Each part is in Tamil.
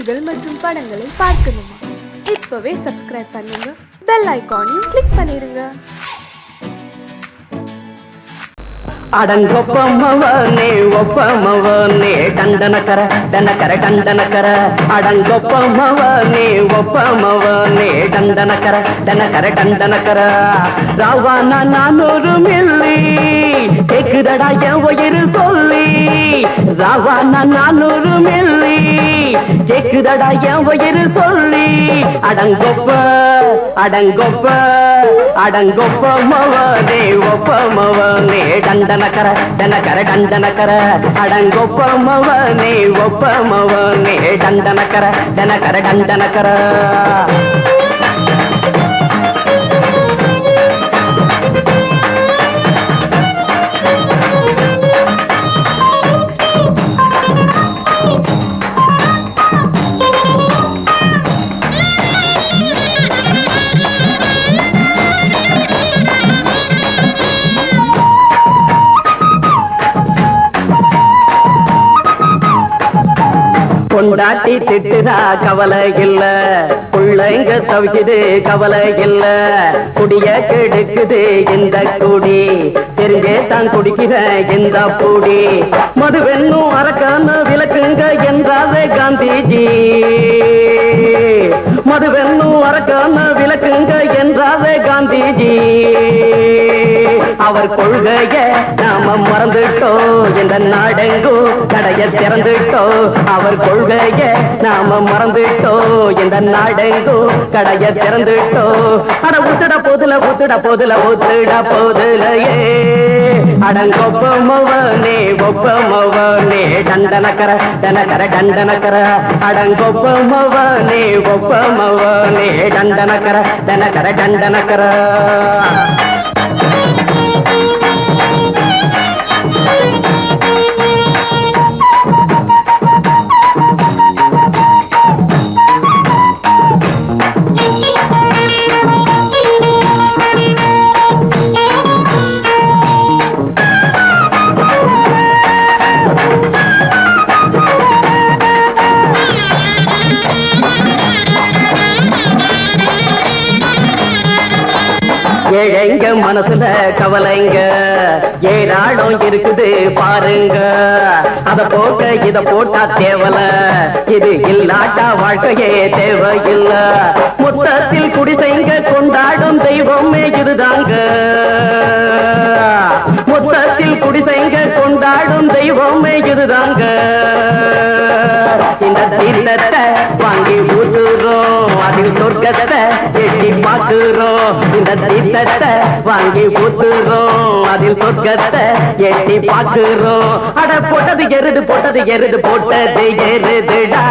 செய்திகள் மற்றும் படங்களை பார்க்கணுமா? இப்பவே சப்ஸ்கிரைப் பண்ணுங்க, பெல் ஐகானையும் கிளிக் பண்ணிருங்க. அடங்கொப்பமவனே ஒப்பமவனே டண்டனக்கர டனக்கர டண்டனக்கர அடங்கொப்பமவனே ஒப்பமவனே டண்டனக்கர டனக்கர டண்டனக்கர ராவானா 400 மில்லி கேக்குதடா என் உயிர் சொல்லி ராவானா 400 மில்லி கேக்குதடா என் உயிர் சொல்லி அடங்கொப்ப அடங்கொப்ப அடங்கொப்பமவனே ஒப்பமவனே டண்டனக்கர டனக்கர டண்டனக்கர அடங்கொப்பமவனே ஒப்பமவனே டண்டனக்கர டனக்கர டண்டனக்கர கொண்டாட்டி திட்டுதா கவலை இல்ல, பிள்ளைங்க தவிக்குது கவலை இல்ல, குடிய கெடுக்குது இந்த குடி, தெரிஞ்சே தான் குடிக்கிற இந்த பூடி, மதுவென்னும் அரக்கான விளக்குங்க என்றாரே காந்திஜி, மதுவென்னும் அரக்கான விளக்குங்க என்றாரே காந்திஜி, அவர் கொள்கைய நாம மறந்துட்டோம், இந்த நாடெங்கும் கடைய திறந்துட்டோம், அவர் கொள்கைய நாம மறந்துட்டோம், இந்த நாடெங்கும் கடைய திறந்துட்டோம், அட ஊத்துட போதுல ஊத்துட போதுல ஊத்துட போதுலையே அடங்கொப்பமவனே ஒப்பமவனே டண்டனக்கர டனக்கர டண்டனக்கர அடங்கொப்பமவனே ஒப்பமவனே டண்டனக்கர டனக்கர டண்டனக்கர ஏழைங்க மனசுல கவலைங்க ஏராளம் இருக்குது பாருங்க, அத போட்ட இத போட்டா தேவல, இது இல்லாட்டா வாழ்க்கையே தேவையில்ல, மொத்தத்தில் குடிசைங்க கொண்டாடும் தெய்வமே இதுதாங்க, மொத்தத்தில் குடிசைங்க கொண்டாடும் தெய்வமே இதுதாங்க, இந்த தீர்த்தத்தை வாங்கி ஊத்துறோம், அதில் சொர்க்கத்தை எட்டி பார்க்கிறோம், இந்த தீர்த்தத்தை வாங்கி ஊத்துறோம், அதில் சொர்க்கத்தை எட்டி பார்க்கிறோம், அட போட்டது எருது போட்டது எருது போட்டது எருதுடா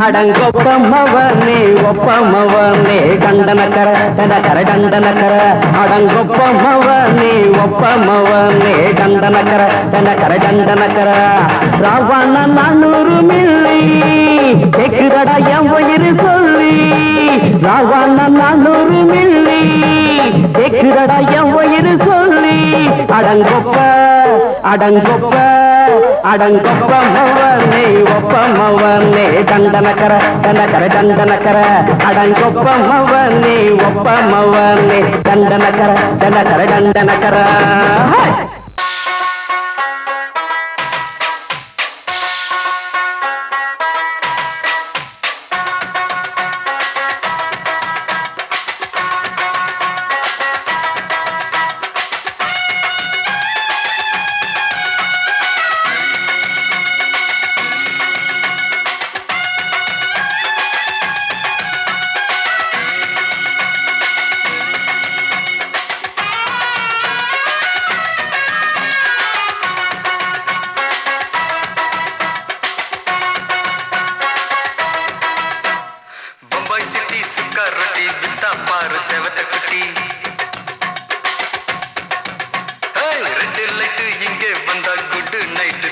அடங்கொப்பமவனே ஒப்பமவனே டண்டனக்கர டனக்கர டண்டனக்கர அடங்கொப்பமவனே ஒப்பமவனே டண்டனக்கர டனக்கர டண்டனக்கர ராவானா 400 மில்லி கேக்குதடா என் உயிர் சொல்லி ராவானா 400 மில்லி கேக்குதடா என் உயிர் சொல்லி அடங்கொப்ப அடங்கொப்ப அடங்கொப்பமவனே ஒப்பமவனே டண்டனக்கர டனக்கர டண்டனக்கர அடங்கொப்பமவனே ஒப்பமவனே டண்டனக்கர டனக்கர டண்டனக்கர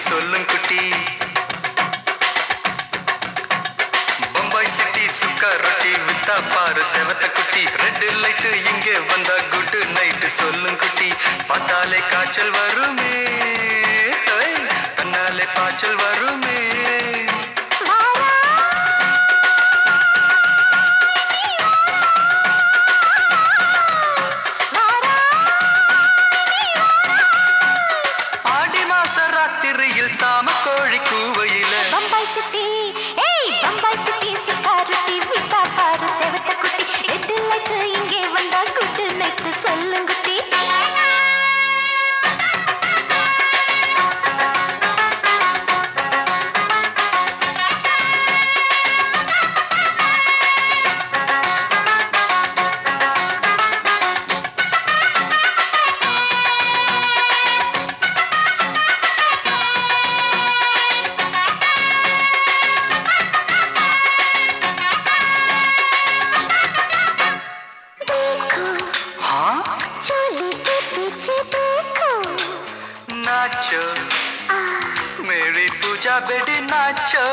சொல்லும் குட்டி பம்பாய் சிட்டி சுக்கா ரொட்டி வித்தா பாரு செவத்த குட்டி ரெட் லைட் இங்கே வந்தா குட் நைட் சொல்லும் குட்டி பார்த்தாலே காய்ச்சல் வருமே தன்னாலே பாய்ச்சல் வருமே வெடி நாச்சோ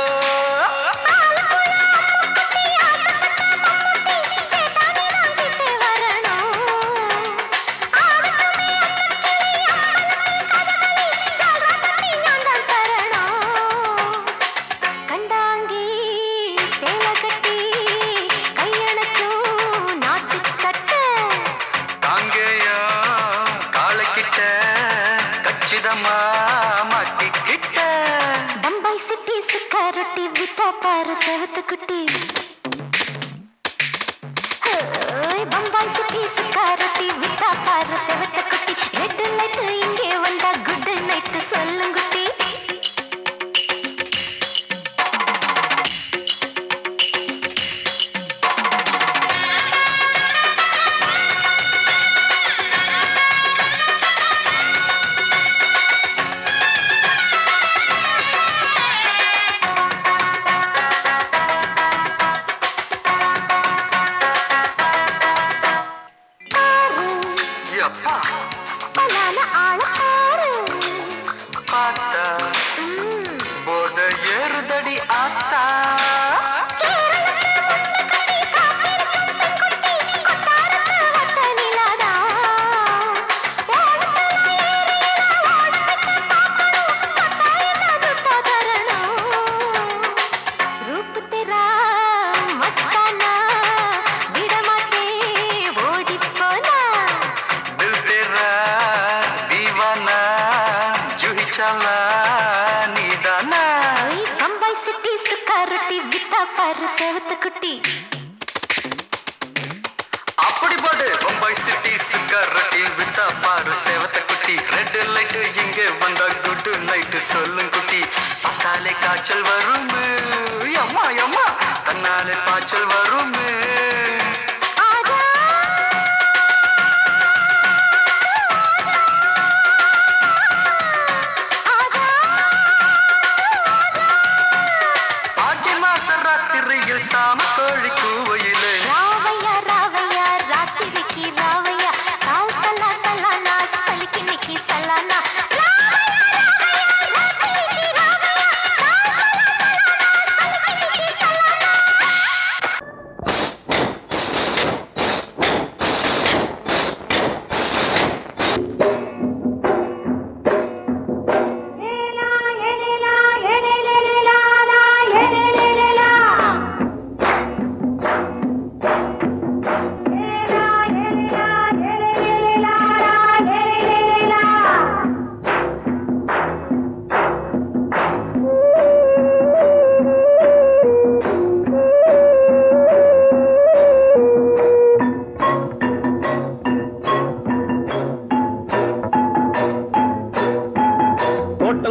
மாட்டிக்கிட்ட பம்பாய் சிட்டி சுக்காரொட்டி வித்தா பாரு செவத்து குட்டி பம்பாய் சிட்டி சுக்காரொட்டி வித்தா பாரு செவத்து குட்டி ரெட் லைட் இங்கே வந்தா குட் நைட் சொல்லுங்குட்டி போத ஏறுதடி ஆத்தா பம்பாய் சிட்டி சுக்காரொட்டி வித்தா பாரு செவத்து குட்டி அப்படி போடு பம்பாய் சிட்டி சுக்காரொட்டி வித்தா பாரு செவத்த குட்டி ரெட் லைட் இங்கே வந்தா குட் நைட் சொல்லும் குட்டி பார்த்தாலே காய்ச்சல் வரும் அம்மா அம்மா தன்னாலே பாய்ச்சல் வரும் சாம கோழி கூவையிலே ராவையா ராவையா ராத்திரிக்கு ராவையா சால் சல்லா சல்லானா சலிக்கு நிக்கி சல்லானா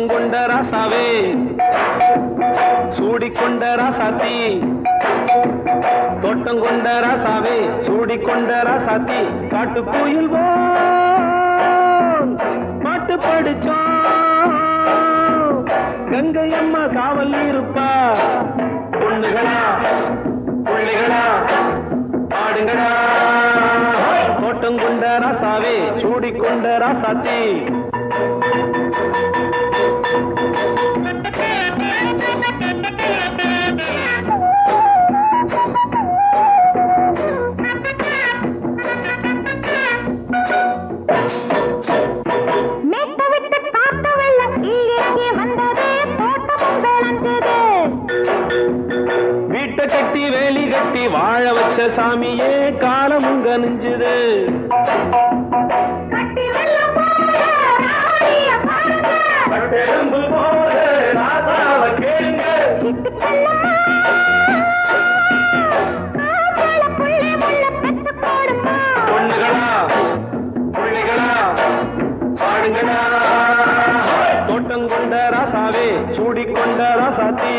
கொண்ட ராசாவே சூடிக்கொண்ட ராசாத்தி தோட்டம் கொண்ட ராசாவே சூடிக்கொண்ட ராசாத்தி காட்டு கோயில் பாட்டு படிச்சோம் கங்கை அம்மா காவல் இருப்பா பொண்ணுகளா பிள்ளைகளா ஆடுங்களா தோட்டம் கொண்ட ராசாவே சூடிக்கொண்ட ராசாத்தி கட்டி வேலி கட்டி வாழ வச்ச சாமியே காலமும் கனிஞ்சுது பொண்ணுகளா பிள்ளைகளா பாடுங்களா தோட்டம் கொண்ட ராசாவே சூடிக்கொண்ட ராசாத்தி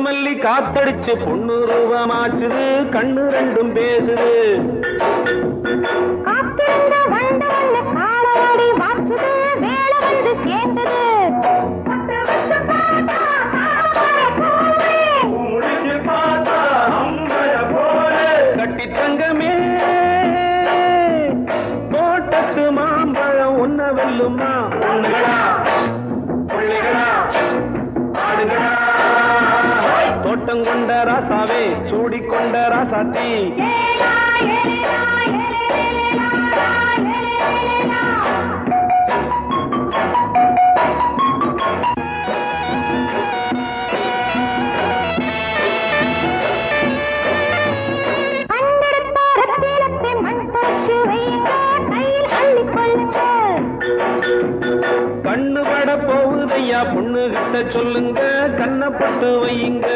மல்லி காத்தடிச்சு பொண்ணு ரூபமாச்சுது கண்ணு ரெண்டும் பேசுது காத்திருந்த வண்டவல்ல காலவாடி வாச்சுது வேளவல்ல கொண்ட ராசாத்தி கண்ணு பட போகுதையா பொண்ணு கிட்ட சொல்லுங்க கண்ணப்பட்டு வையுங்க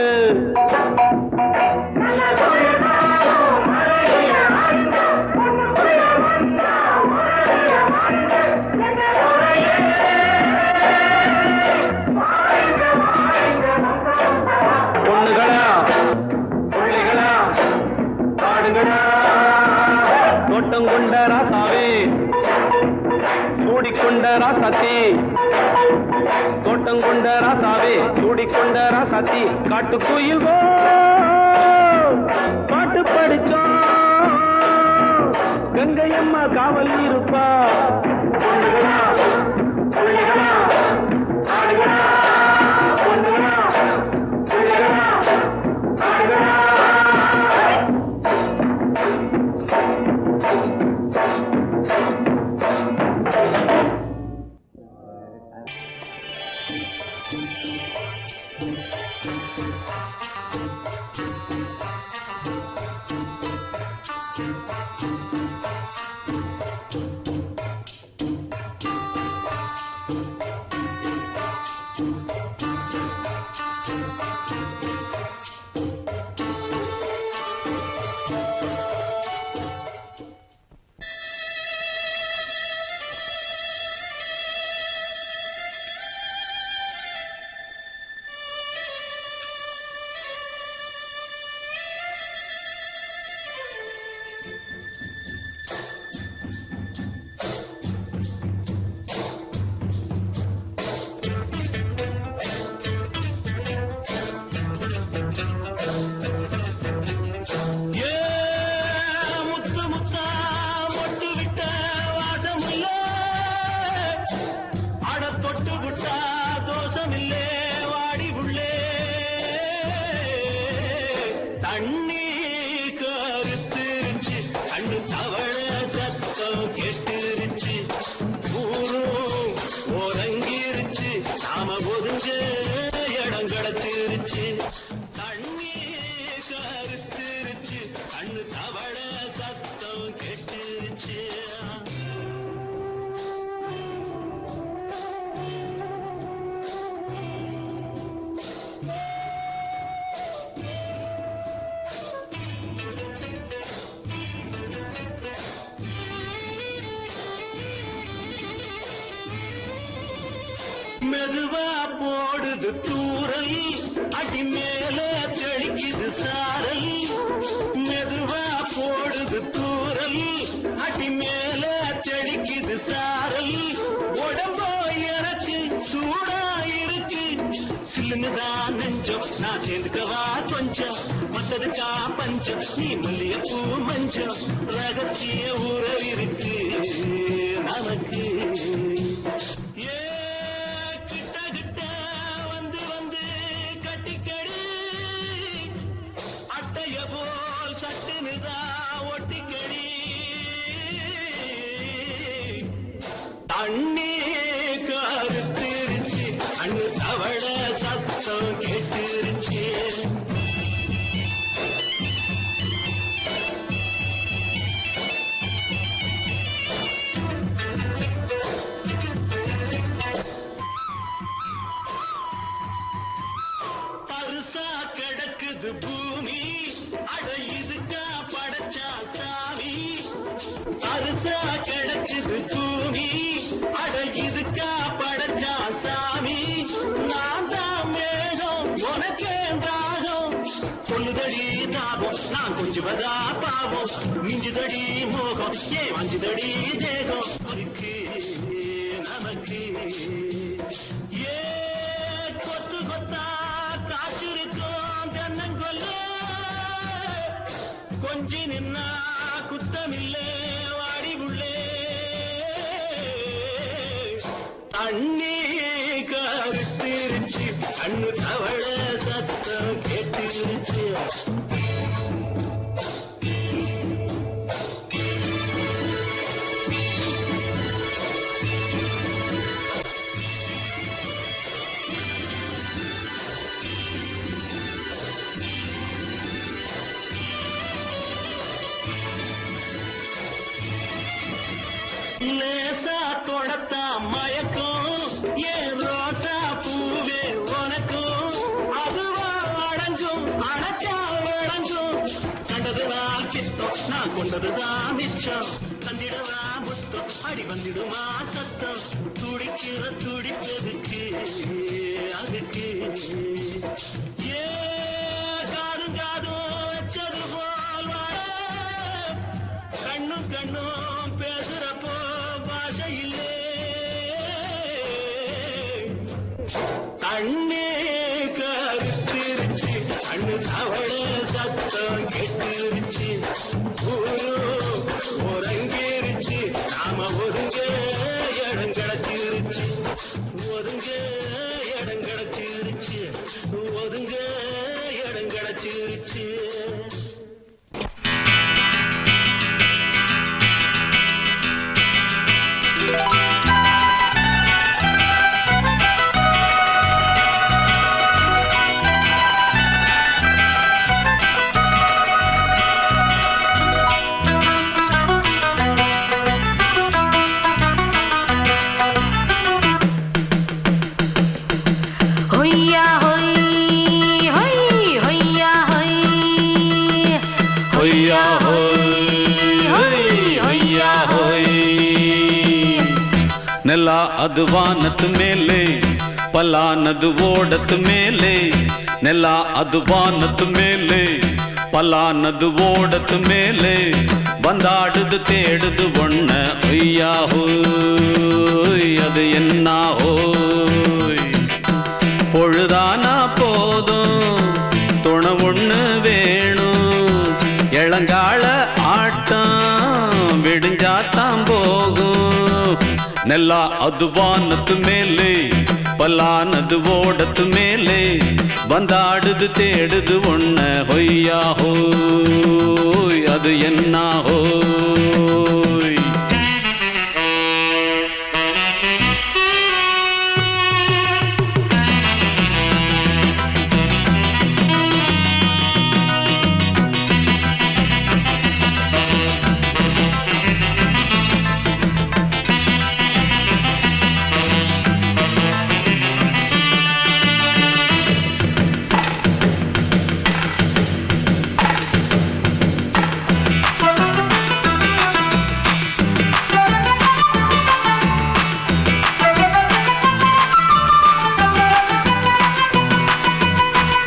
பொண்ணுகளா பிள்ளைகளா பாடுங்களா தோட்டம் கொண்ட ராசாவே சூடிக்கொண்ட ராசாத்தி தோட்டம் கொண்ட ராசாவே சூடிக்கொண்ட ராசாத்தி காட்டுக்குயில் பாட்டு படிச்சோம் கங்கையம்மா காவல் இருப்பா பொண்ணுகளா பிள்ளைகளா ஆடுகளா பொண்ணுகளா பிள்ளைகளா ஆடுகளா மெதுவா போடுது தூரல் அடி மேல தெளிக்குது சாரல் மெதுவா போடுது தூரல் அடி மேல தெளிக்குது சாரல் உடம்போ எனக்கு சூடா இருக்கு சில்லுன்னுதான் நெஞ்சம் நான் சேர்ந்துக்கவா கொஞ்சம் மத்ததுக்கா பஞ்சம் நீ மல்லிகைப்பூ மஞ்சம் ரகசிய உறவிருக்கு நமக்கு தண்ணி கருத்திருச்சு அண்ணு தவள சத்தம் கேட்டுருச்சு பருசா கிடக்குது பூமி அட இதுக்கா படைச்சா சாமி பருசா கிடக்குது பூமி அட இதுக்கா படைச்சா சாமி நான் தான் மேகம் உனக்கே தாகம் சொல்லுதடி தாபம் நான் கொஞ்சுவதா பாவம் மிஞ்சுதடி மோகம் ஏ வஞ்சுதடி தேகம் நமக்கு ஏ கொத்து கொத்தா காய்ச்சிருக்கோம் தென்னங்கொல்ல கொஞ்சி நின்னா குத்தமில்லே வாடி உள்ளே தண்ணி கருத்திருச்சு கண்ணு தவள சத்தம் கேட்டுருச்சு விளங்கும் அணைச்சா விளங்கும் கண்டதுதான் சித்தம் நான் கொண்டதுதான் மிச்சம் தந்திடவா முத்தம் அடி வந்திடுமா சத்தம் துடிக்கிற துடிப்பதுக்கு அதுக்கு ஏ காதும் காதும் வச்சது போல் வாழ கண்ணும் கண்ணும் பேசுறப்போ பாஷை இல்லே கண்ணே கருத்திருச்சு கண்ணு தவள சத்தம் கெட்டுருச்சு ஒருங்கிருச்சு நாம ஒருங்க இடம் கிடைச்சிருச்சு ஒருங்க இடம் கிடைச்சிருச்சு ஒருங்க இடம் கிடைச்சிருச்சு ನೆಲ ಅದು ವಾನದ ಮೇಲೆ ಪಲಾನದು ಓಡದ ಮೇಲೆ ನೆಲ ಅದು ವಾನದ ಮೇಲೆ ಪಲಾನದು ಓಡದ ಮೇಲೆ ಬಂದಾಡುದು தேடுது ஒண்ண ஐயா ஹோய் அது என்ன ஹோய் பொழுதானா போதும் துணை ஒண்ணு வேணும் இளங்கால ஆட்டம் விடிஞ்சாத்தான் போகும் ನೆಲ ಅದು ವಾನದ ಮೇಲೆ ಪಲಾನದು ಓಡದ ಮೇಲೆ ಬಂದಾಡುದು தேடுது ஒண்ண ಹೊಯ್ಯಾ ಹೋಯ್ ಅದು என்ன ಹೋಯ್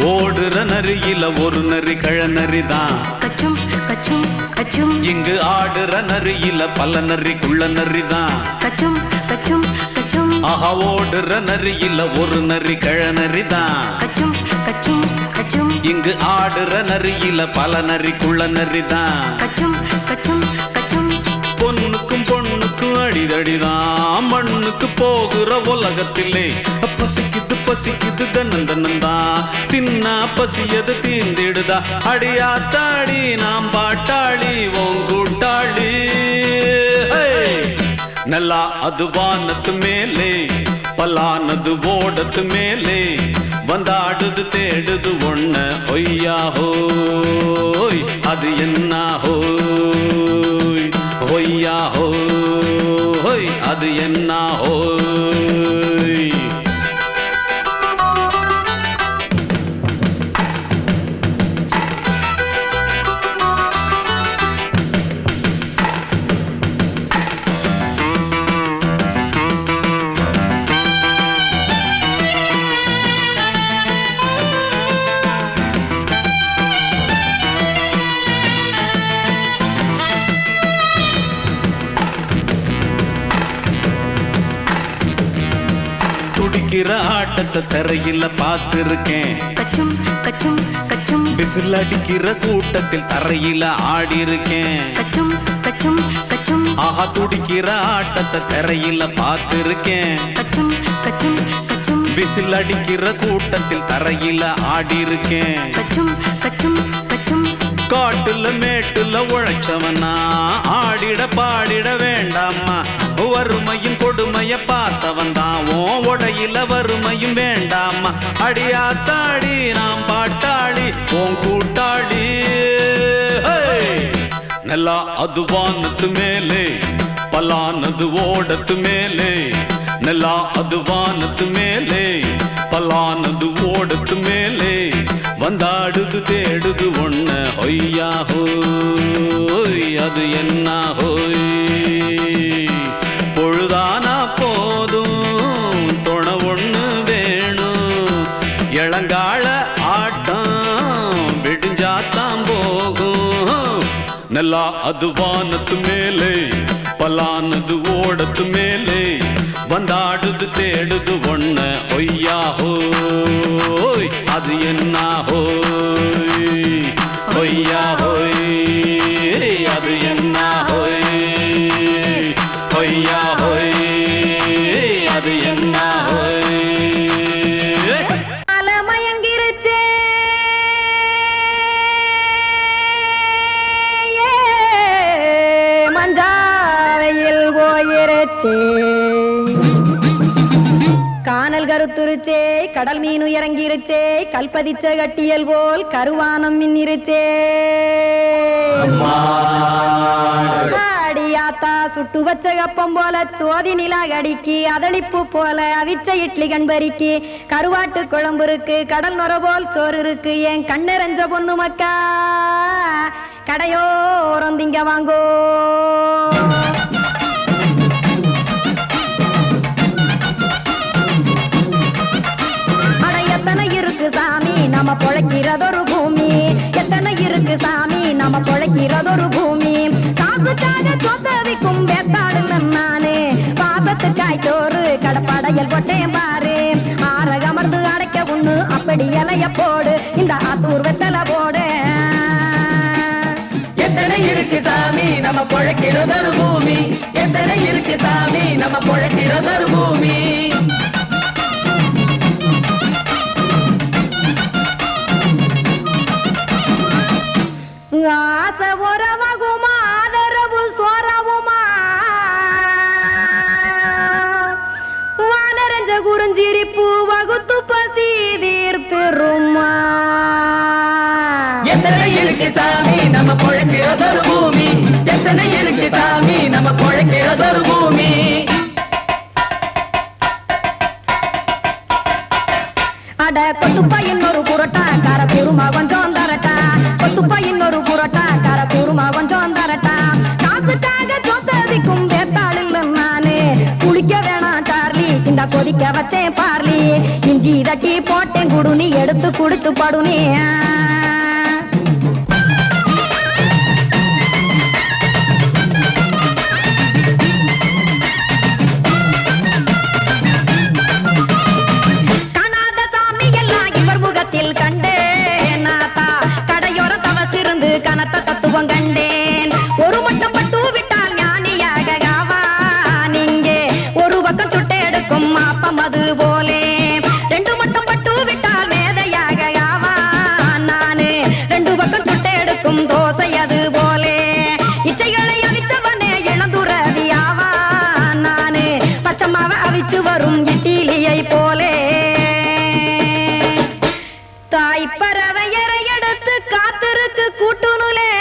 ஓடுற நரியில ஒரு நரி கழநரிதான் கச்சும் கச்சும் கச்சும் இங்கு ஆடுற நரியில பல நரிக்குள்ள நரிதான் கச்சும் கச்சும் கச்சும் ஆஹா ஓடுற நரியில ஒரு நரி கழநரிதான் கச்சும் கச்சும் கச்சும் இங்கு ஆடுற நரியில பல நரிக்குள்ள நரிதான் கச்சும் கச்சும் கச்சும் பொண்ணுக்கும் பொண்ணுக்கும் அடிதடிதான் மண்ணுக்கு போகிற உலகத்திலே பசிக்குது பசிக்குது தன்னந்தனந்தான் தின்னா பசியது தீந்திடுதா அடியாத்தாடி நாம் பாட்டாளி ஓங்கூட்டாளி ನೆಲ ಅದು ವಾನದ ಮೇಲೆ ಪಲಾನದು ಓಡದ ಮೇಲೆ ಬಂದಾಡುದು தேடுது ஒண்ண ஒய்யா ஹோய் அது என்ன ஹோய் ஒய்யா ஹோய் அது என்ன ஹோய் துடிக்கிற ஆட்டத்தை தரையில பார்த்திருக்கேன் கச்சும் கச்சும் கச்சும் விசில் அடிக்கிற கூட்டத்தில் தரையில ஆடி இருக்கேன் கச்சும் கச்சும் கச்சும் ஆஹா துடிக்கிற ஆட்டத்தை தரையில பார்த்திருக்கேன் கச்சும் கச்சும் கச்சும் விசில் அடிக்கிற கூட்டத்தில் தரையில ஆடி இருக்கேன் கச்சும் கச்சும் கச்சும் காட்டுல மேட்டுல உழைச்சவனா ஆடிட பாடிட வேண்டாமா வறுமையும் கொடுமைய பார்த்தவன் தான் உடையில வறுமையும் வேண்டாமா அடியாத்தாடி நாம் பாட்டாளி உன் கூட்டாளி ನೆಲ ಅದು ವಾನದ ಮೇಲೆ ಪಲಾನದು ಓಡದ ಮೇಲೆ ನೆಲ ಅದು ವಾನದ ಮೇಲೆ ಪಲಾನದು ಓಡದ ಮೇಲೆ வந்தாடுது தேடுது ஒண்ண ஒய்யா ஹோய் அது என்ன ஹோய் பொழுதானா போதும் துணை ஒண்ணு வேணும் இளங்கால ஆட்டம் விடிஞ்சாத்தான் போகும் நல்லா அது வானத்து மேலே பலானது ஓடத்து மேலே வந்தாடுது தேடுது ஒண்ண ஒய்யா ஹோய் அது என்ன ஹோய் ஒய்யா ஹோய் அது என்ன ஹோய் ஒய்யா ஹோய் அது என்ன ஹோய் மயங்கிருச்சே மஞ்சாவையில் போயிருச்சே கானல் கருத்துருச்சே கடல் மீன் இறங்கிருச்சே கல்பதிச்ச கட்டியல் போல் கருவானம் மின்னிருச்சே அடியாத்தா சுட்டு வச்ச கப்பம் போல சோதி நிலா கடிக்கு அதளிப்பு போல அவிச்ச இட்லி கண்பறிக்கு கருவாட்டு குழம்பு இருக்கு கடல் நுர போல் சோறு இருக்கு என் கண்ணெரஞ்ச பொண்ணு மக்கா கடையோரம் திங்க வாங்கோ எத்தனை இருக்கு சாமி நம்ம பொழைக்கிறதொரு பூமி எத்தனை இருக்கு சாமி நம்ம பொழைக்கிறதொரு பூமி காசுக்காக சொத்தவிக்கும் வேத்தாடுல நானே பாசத்துக்காய் சோறு கடப்படையல் போட்டேன் பாரு ஆரகமர்ந்து அடைக்க ஒண்ணு அப்படி இலைய போடு இந்த ஆத்தூர் வெத்தலை போடு எத்தனை இருக்கு சாமி நம்ம பொழைக்கிறதொரு பூமி எத்தனை இருக்கு சாமி நம்ம பொழைக்கிறதொரு பூமி ஆசை உறவகுமா ஆதரவு சோறவுமா வானரஞ்ச குறிஞ்சிரிப்பு வகுத்து பசி தீர்த்துருமா எத்தனை இருக்கு சாமி நம்ம பொழைக்கிறதொரு பூமி எத்தனை இருக்கு சாமி நம்ம பொழைக்கிறதொரு பூமி அட கொத்துப்பா இன்னொரு புரோட்டா கார குருமா கொஞ்சம் தரட்டா கொத்துப்பா இன்னொரு புரோட்டா கார குருமா கொஞ்சம் தரட்டா காசுக்காக சொத்ததிக்கும் வேத்தாளில் நானே குளிக்க வேணாம் சார்லி இந்த கொதிக்க வச்சேன் பார்லி இஞ்சி தட்டி போட்டேன் குடுனி எடுத்து குடிச்சு படுனி கனத்த தத்துவம் கண்டேன் ஒரு மட்டும் பட்டு விட்டால் ஞானியாக நீங்கே ஒரு பக்கம் சுட்டு எடுக்கும் மாப்பம் அது போலே ரெண்டு மட்டும் பட்டு விட்டால் மேதையாக நானு ரெண்டு பக்கம் சுட்டு எடுக்கும் தோசை அது போலே இச்சைகளை அவிச்சவனே இளந்துறவியாவா நானு பச்சமாவ அவிச்சு வரும் இட்டிலியை போலே தாய்ப்பறவையரை எடுத்து காத்திருக்கு கூட்டுனுலே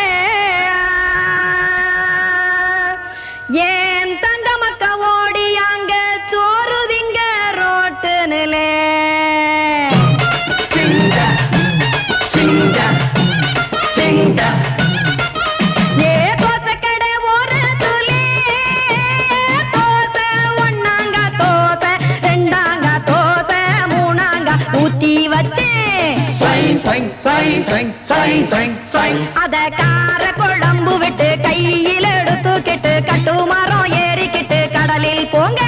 ஏன் தங்க மக்க ஓடி அங்க சோறுதிங்க ரோட்டு நிலே ஏ தோசை கடை ஒரு துளி தோசை ஒன்னாங்க தோசை ரெண்டாங்க தோசை மூணாங்க ஊத்தி வச்சே அத கார குழம்பு விட்டு கையில் எடுத்துக்கிட்டு கட்டு மரம் ஏறிக்கிட்டு கடலில் போங்க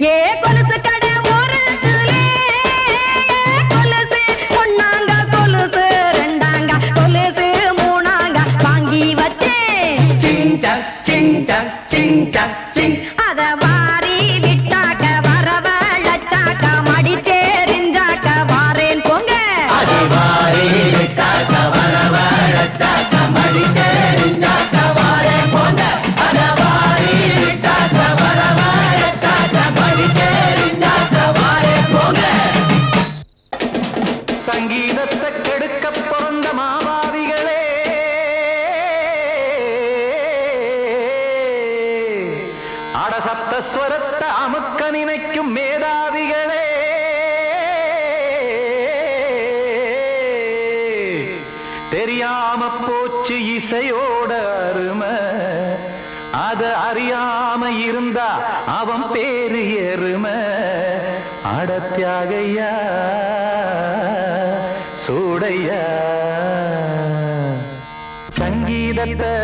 ஏ கொலுசு கடை ஓரத்துலே கொலுசு ஒன்னாங்க கொலுசு ரெண்டாங்க கொலுசு மூணாங்க வாங்கி வச்சே அத வாரி விட்டாக்க வரவழைச்சாக்க மடிச்சேரிஞ்சாக்க வாரேன் போங்க சங்கீதத்தை கெடுக்க பிறந்த மாவாவிகளே அடசப்த ஸ்வரத்தை அமுக்க நினைக்கும் மேதாவிகளே தெரியாம போச்சு இசையோட அருமை அத அறியாம இருந்தா அவன் பேரு எருமை அடத்தியாகையா சூடையா சங்கீதத்தை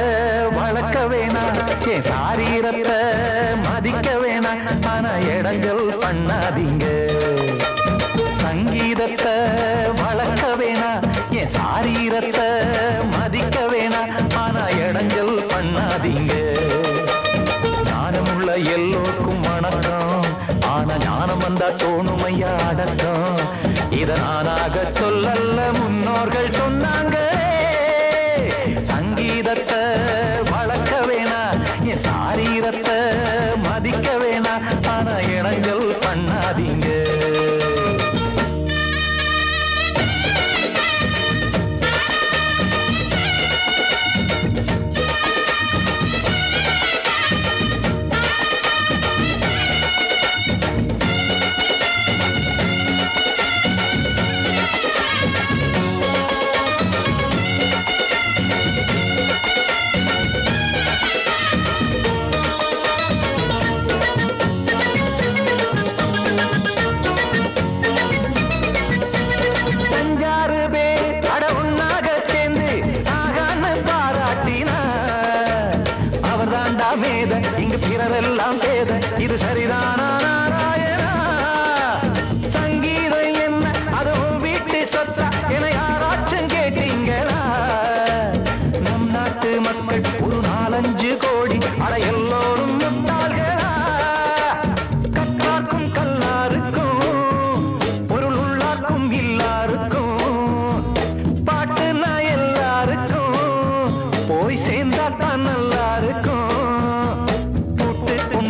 வளர்க்க வேணாம் என் சாரீரத்தை மதிக்க வேணாம் ஆனா இடங்கள் பண்ணாதீங்க சங்கீதத்தை வளர்க்க வேணாம் என் சாரீரத்தை மதிக்க வேணாம் ஆனா இடங்கள் பண்ணாதீங்க ஞானமுள்ள எல்லோருக்கும் வணக்கம் ஆனா ஞானம் வந்தா தோணுமையா அடக்கம் இத நானாக சொல்லல்ல முன்னோர்கள் சொன்னாங்க சங்கீதத்தை வளர்க்க வேணா என் சாரீரத்தை மதிக்க வேணா ஆனா இடங்கள் பண்ணாதீங்க இங்கு பிறரெல்லாம் பேத இது சரிதானா நாராயணா சங்கீதம் என்ன அதுவும் வீட்டு சொத்தா என யாராச்சும் கேட்டீங்களா நம் நாட்டு மக்கள் ஒரு 4-5 கோடி அட எல்லோரும் முட்டாள்களா கற்றார்க்கும் கல்லாருக்கும் பொருள் உள்ளார்க்கும் இல்லாருக்கும் பாட்டுனா எல்லாருக்கும் போய் சேர்ந்தா தான் நல்லா இருக்கும்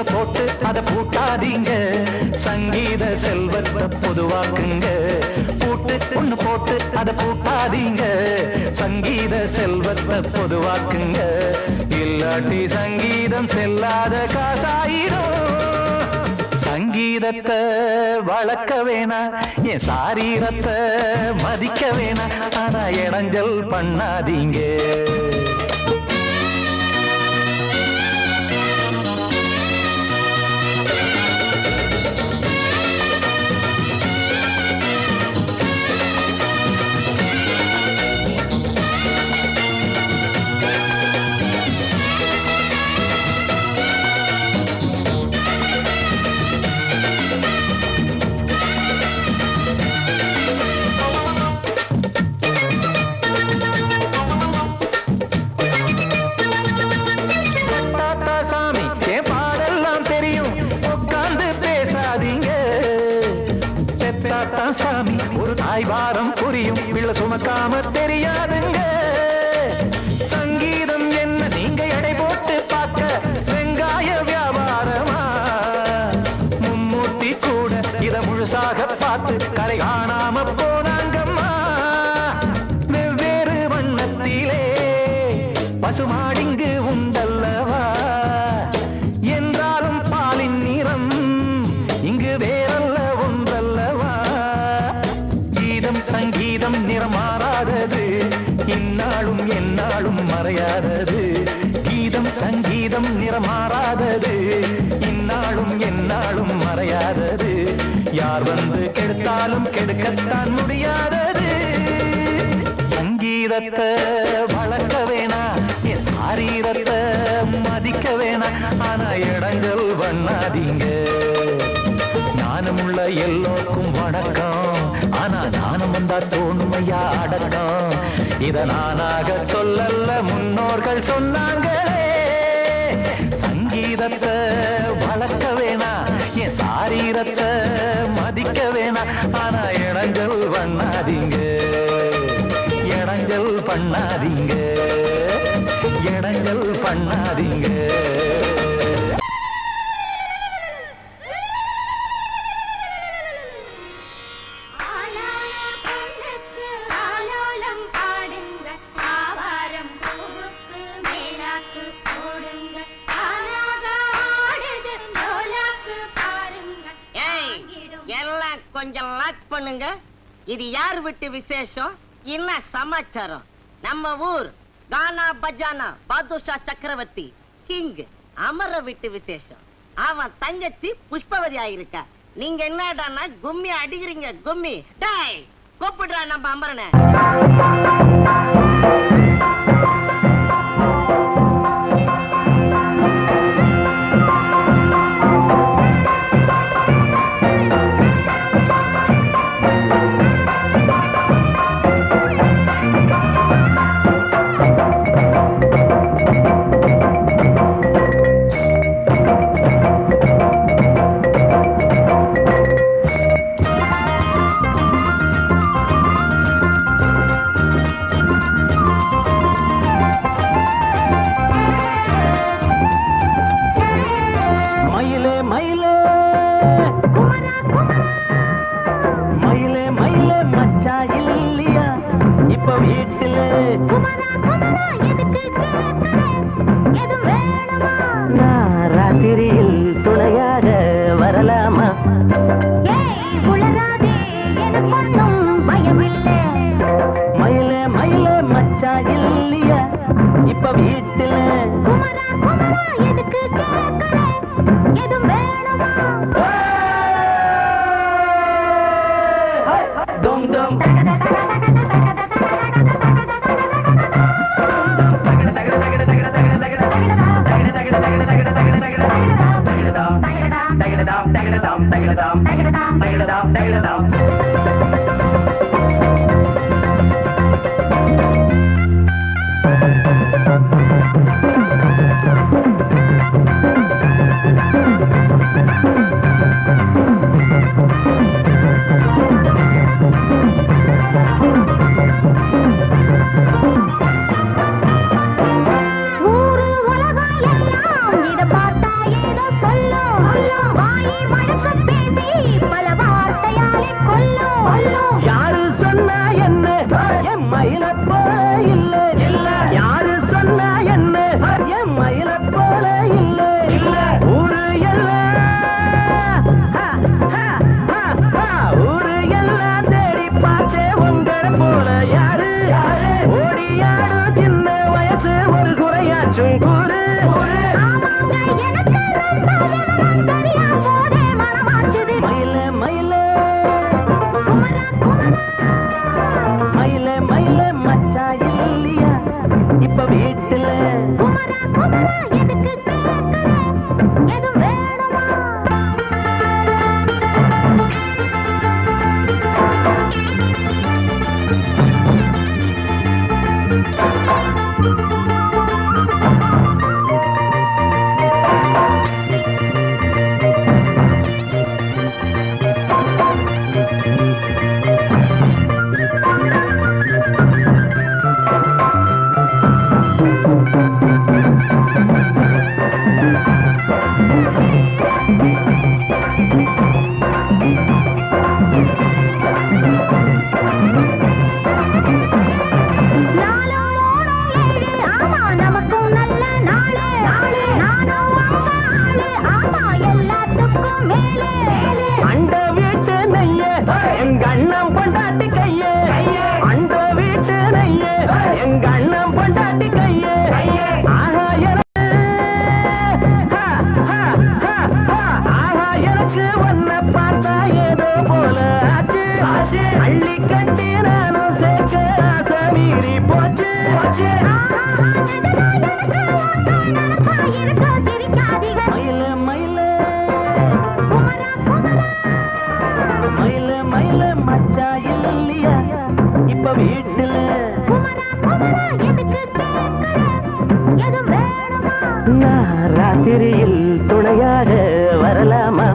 போட்டு அத பூட்டாதீங்க சங்கீத செல்வத்தை பொதுவாக்குங்க பூட்டு ஒண்ணு போட்டு அத பூட்டாதீங்க சங்கீத செல்வத்தை பொதுவாக்குங்க இல்லாட்டி சங்கீதம் செல்லாத காசாயிரும் சங்கீதத்தை வளர்க்க வேணா என் சாரீரத்தை மதிக்க வேணா ஆனா இடைஞ்சல் பண்ணாதீங்க சாமி ஒரு தாய் வாரம் புரியும் பிள்ளை சுமக்காம தெரியாதுங்க சங்கீதம் என்ன நீங்க எடை போட்டு பார்க்க வெங்காய வியாபாரமா மும்மூர்த்தி கூட இத முழுசாக பார்த்து கரை காணாம போனாங்கம்மா வெவ்வேறு வண்ணத்திலே பசுமாடிங்கு உண்டல்லவா என்றாலும் பாலின் நிறம் இங்கு வேறல்ல ஒன்றல்லவா சங்கீதம் நிறமாறாதது இந்நாளும் எந்நாளும் மறையாதது கீதம் சங்கீதம் நிறமாறாதது இந்நாளும் எந்நாளும் மறையாதது யார் வந்து கெடுத்தாலும் கெடுக்கத்தான் முடியாதது சங்கீதத்தை வளர்க்க வேணா என் சாரீரத்தை மதிக்க வேணா ஆனா இடங்கள் பண்ணாதீங்க ஞானமுள்ள எல்லோருக்கும் வணக்கம் ஆனா ஞானம் வந்தா தோணுமையா அடக்கம் இத நானாக சொல்லல்ல முன்னோர்கள் சொன்னாங்களே சங்கீதத்தை வளர்க்க வேணா என் சாரீரத்தை மதிக்க வேணா ஆனா இடங்கள் பண்ணாதீங்க இடங்கள் பண்ணாதீங்க இடங்கள் பண்ணாதீங்க கொஞ்சம் லாக் பண்ணுங்க இது யார் விட்டு விசேஷம் என்ன சமாச்சாரம் நம்ம ஊர் கானா பஜானா பாதுஷா சக்கரவர்த்தி கிங் அமர விட்டு விசேஷம். அவன் தங்கச்சி புஷ்பவதி ஆயிருக்கா. நீங்க என்னடான்னா கும்மி அடிக்கிறீங்க கும்மி. டேய் கூப்பிடுறா நம்ம அமரனை. ராத்திரியில் துணையாக வரலாமா?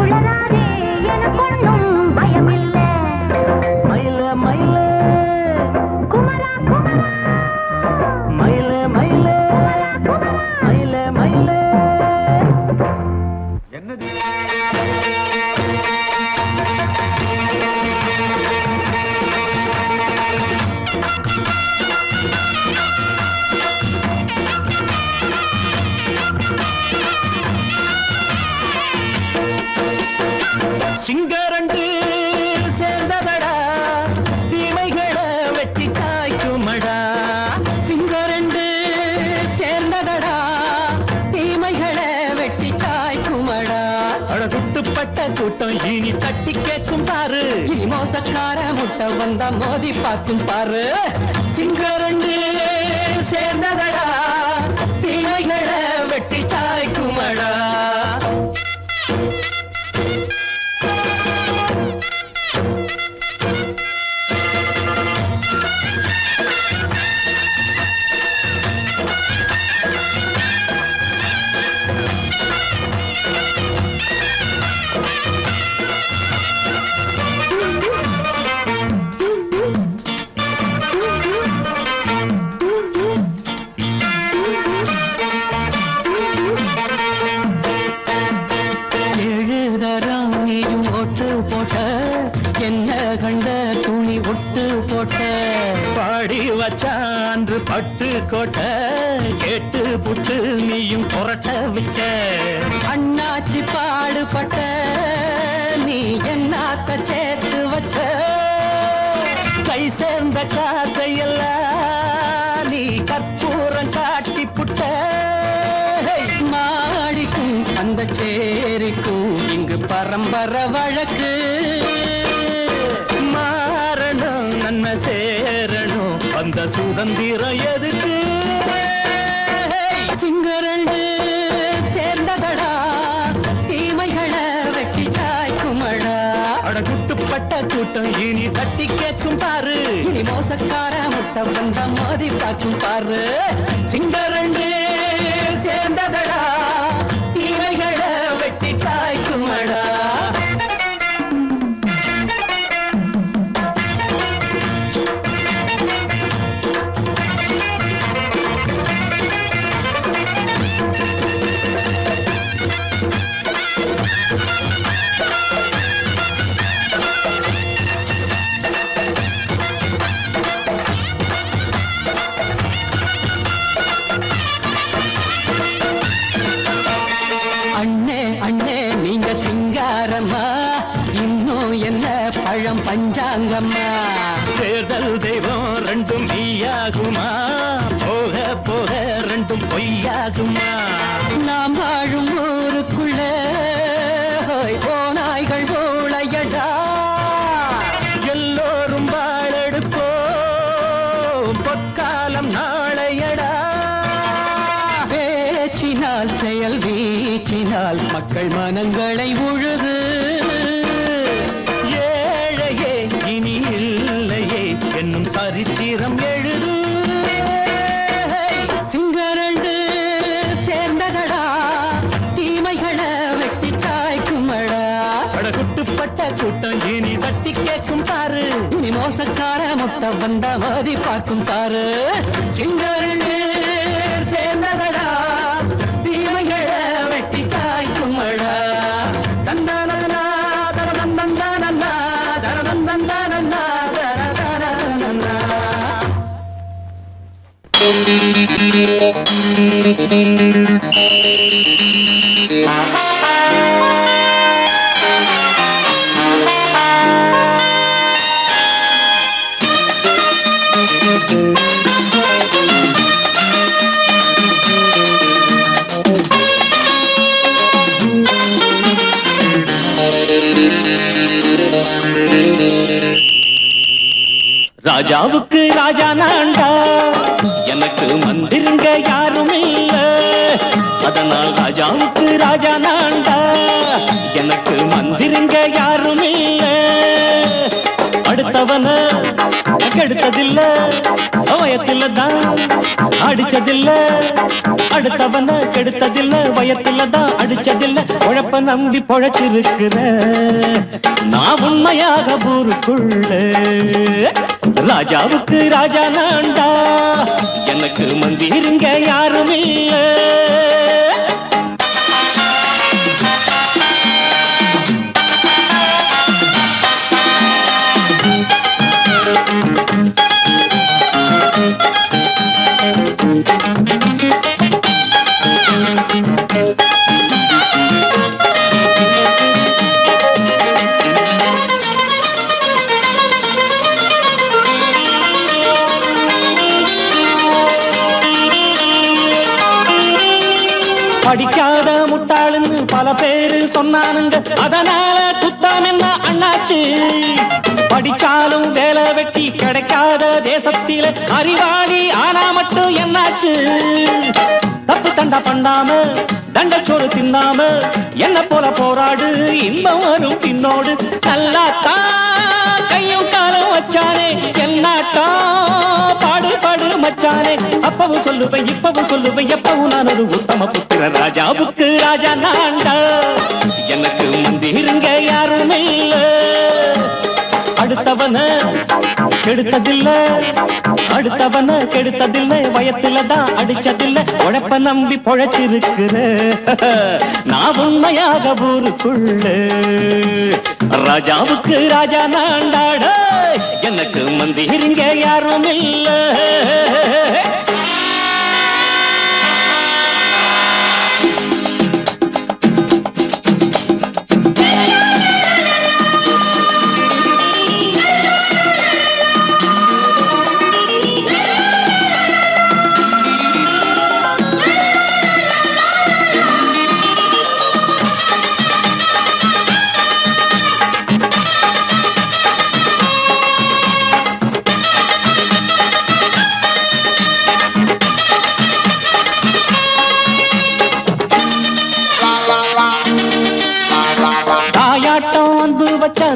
உளராதே எனக்கொன்னும் பயமில்லை. மயில மயில குமரா குமரா மயில மயில மயில மயில என்னது சிங்கரண்டு சேர்ந்ததடா தீமைகளை வெட்டிக்காய் கூட்டம் இனி தட்டி கேட்கும் பாரு. இனி மோசக்கார முட்டை வந்தா மோதி பார்க்கும் பாரு. சிங்கரண்டு சேர்ந்ததடா, தீமைகளை வெட்டி சாய்க்குமடா. வச்சான்று பட்டு கோட்டை கேட்டு புட்டு நீயும் புரட்ட விட்ட. அண்ணாச்சி பாடுபட்ட நீ என்னாத்த சேர்த்து வச்ச. கை சேர்ந்த காசையெல்லாம் நீ கற்பூரம் காட்டி புட்ட. மாடிக்கும் அந்த சேரிக்கும் இங்கு பரம்பரை வழக்கு. மாறணும் நன்மை சேரணும் அந்த சுதந்திரம் எதுக்கு. சிங்கரண்டு சேர்ந்ததடா, தீமைகளை வெட்டி சாய்க்குமடா. அடகுட்டுப்பட்ட கூட்டம் இனி தட்டி கேட்கும் பாரு. இனி மோசக்கார முட்டை வந்த மோதி பார்க்கும் பாரு. சிங்கரண்டு சேர்ந்ததடா, தீமைகளை வெட்டி சாய்க்குமடா. இன்னும் என்ன பழம் பஞ்சாங்கம்மா. தேர்தல் தெய்வம் ரெண்டும் மெய்யாகுமா, போக போக ரெண்டும் பொய்யாகுமா. நாம் வாழும் ஊருக்குள்ள போனாய்கள் ஊழையடா. எல்லோரும் வாழெடுப்போம் பொற்காலம் நாளையடா. பேச்சினால் செயல் வீச்சினால் மக்கள் மனங்களை உழுது. ஏழையே இனி இல்லையே என்னும் சரித்திரம் எழுது. சிங்கரண்டு சேர்ந்ததடா, தீமைகளை வெட்டி சாய்க்குமடா. படகுட்டுப்பட்ட கூட்டம் இனி தட்டி கேட்கும் பாரு. இனி மோசக்கார முட்டை வந்த மோதி பார்க்கும் பாரு. சிங்கரண்டு சேர்ந்ததடா, தீமைகளை வெட்டி சாய்க்குமடா. தந்தானா தரதந்தந்தானா தரதந்தந்தானா தரதந்தந்தானா. ராஜாவுக்கு ராஜா நான்டா, எனக்கு மந்திருங்க யாரும் இல்ல. அதனால் ராஜாவுக்கு ராஜா நான்டா, எனக்கு மந்திருங்க யாரும் இல்ல. அடுத்தவன கெடுத்ததில்ல, வயத்தில தான் அடிச்சதில்ல. அடுத்தவன கெடுத்ததில்ல, வயத்தில தான் அடிச்சதில்ல. உழப்ப நம்பி பொழைச்சிருக்கிற நான் உண்மையாக ஊருக்குள்ள. ராஜாவுக்கு ராஜா நான்டா, எனக்கு மந்திருங்க யாரும் இல்ல. சொன்னானுங்க அதனால குத்தம் என்ன அண்ணாச்சு படிச்சாலும் வேலை வெட்டி கிடைக்காத தேசத்தில அறிவாளி ஆனா மட்டும் என்னாச்சு தப்பு தண்டா பண்ணாம தண்டச்சோறு தின்னாம என்ன போல போராடு இன்பம் வரும் பின்னோடு நல்லாத்தான் கையும் காலம் வச்சானே என்னாட்டா பாடு பாடு மச்சானே அப்பவும் சொல்லுவேன் இப்பவும் சொல்லுவேன் எப்பவும் நான் ஒரு உத்தம புத்திர ராஜாவுக்கு ராஜா நான்டா எனக்கு மந்திருங்க யாருமே இல்ல அடுத்தவன கெடுத்ததில்லை வயத்துலதான் அடிச்சதில்லை உழைப்ப நம்பி பொழைச்சிருக்கிற நான் உண்மையாக ஊருக்குள்ள ராஜாவுக்கு ராஜா நான்டாட எனக்கு மந்திருங்க யாரும் இல்ல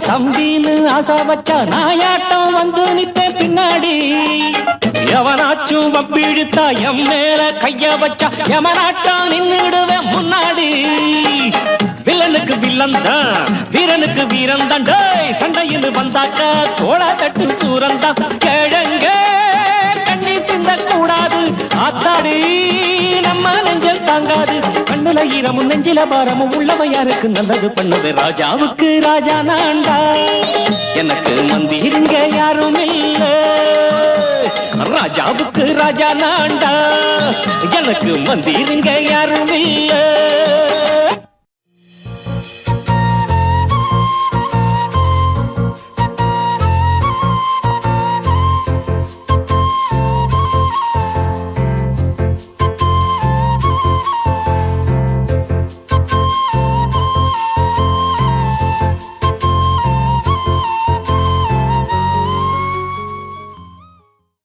தம்பின்னு ஆசா வச்சா நாயாட்டம் வந்து நிப்பேன் பின்னாடி எவனாச்சும் வப்பிழுத்தா எம் மேல கைய வச்சா எமனாட்டம் நின்னுடுவேன் முன்னாடி வில்லனுக்கு வில்லன் தான் வீரனுக்கு வீரன் தான் சண்டையில் வந்தாக்கா தோளா தட்டு சூரன் தான் கிழங்க கண்ணி தின்ன கூடாது ஆத்தாடி நம்ம நெஞ்சல் தாங்காது கண்ணுல ஈரமும் நெஞ்சில பாரமும் உள்ளவன் யாருக்கு நல்லது பண்ணது ராஜாவுக்கு ராஜா நான்டா எனக்கு மந்திருங்க யாரும் இல்ல ராஜாவுக்கு ராஜா நான்டா எனக்கு மந்திருங்க யாரும் இல்ல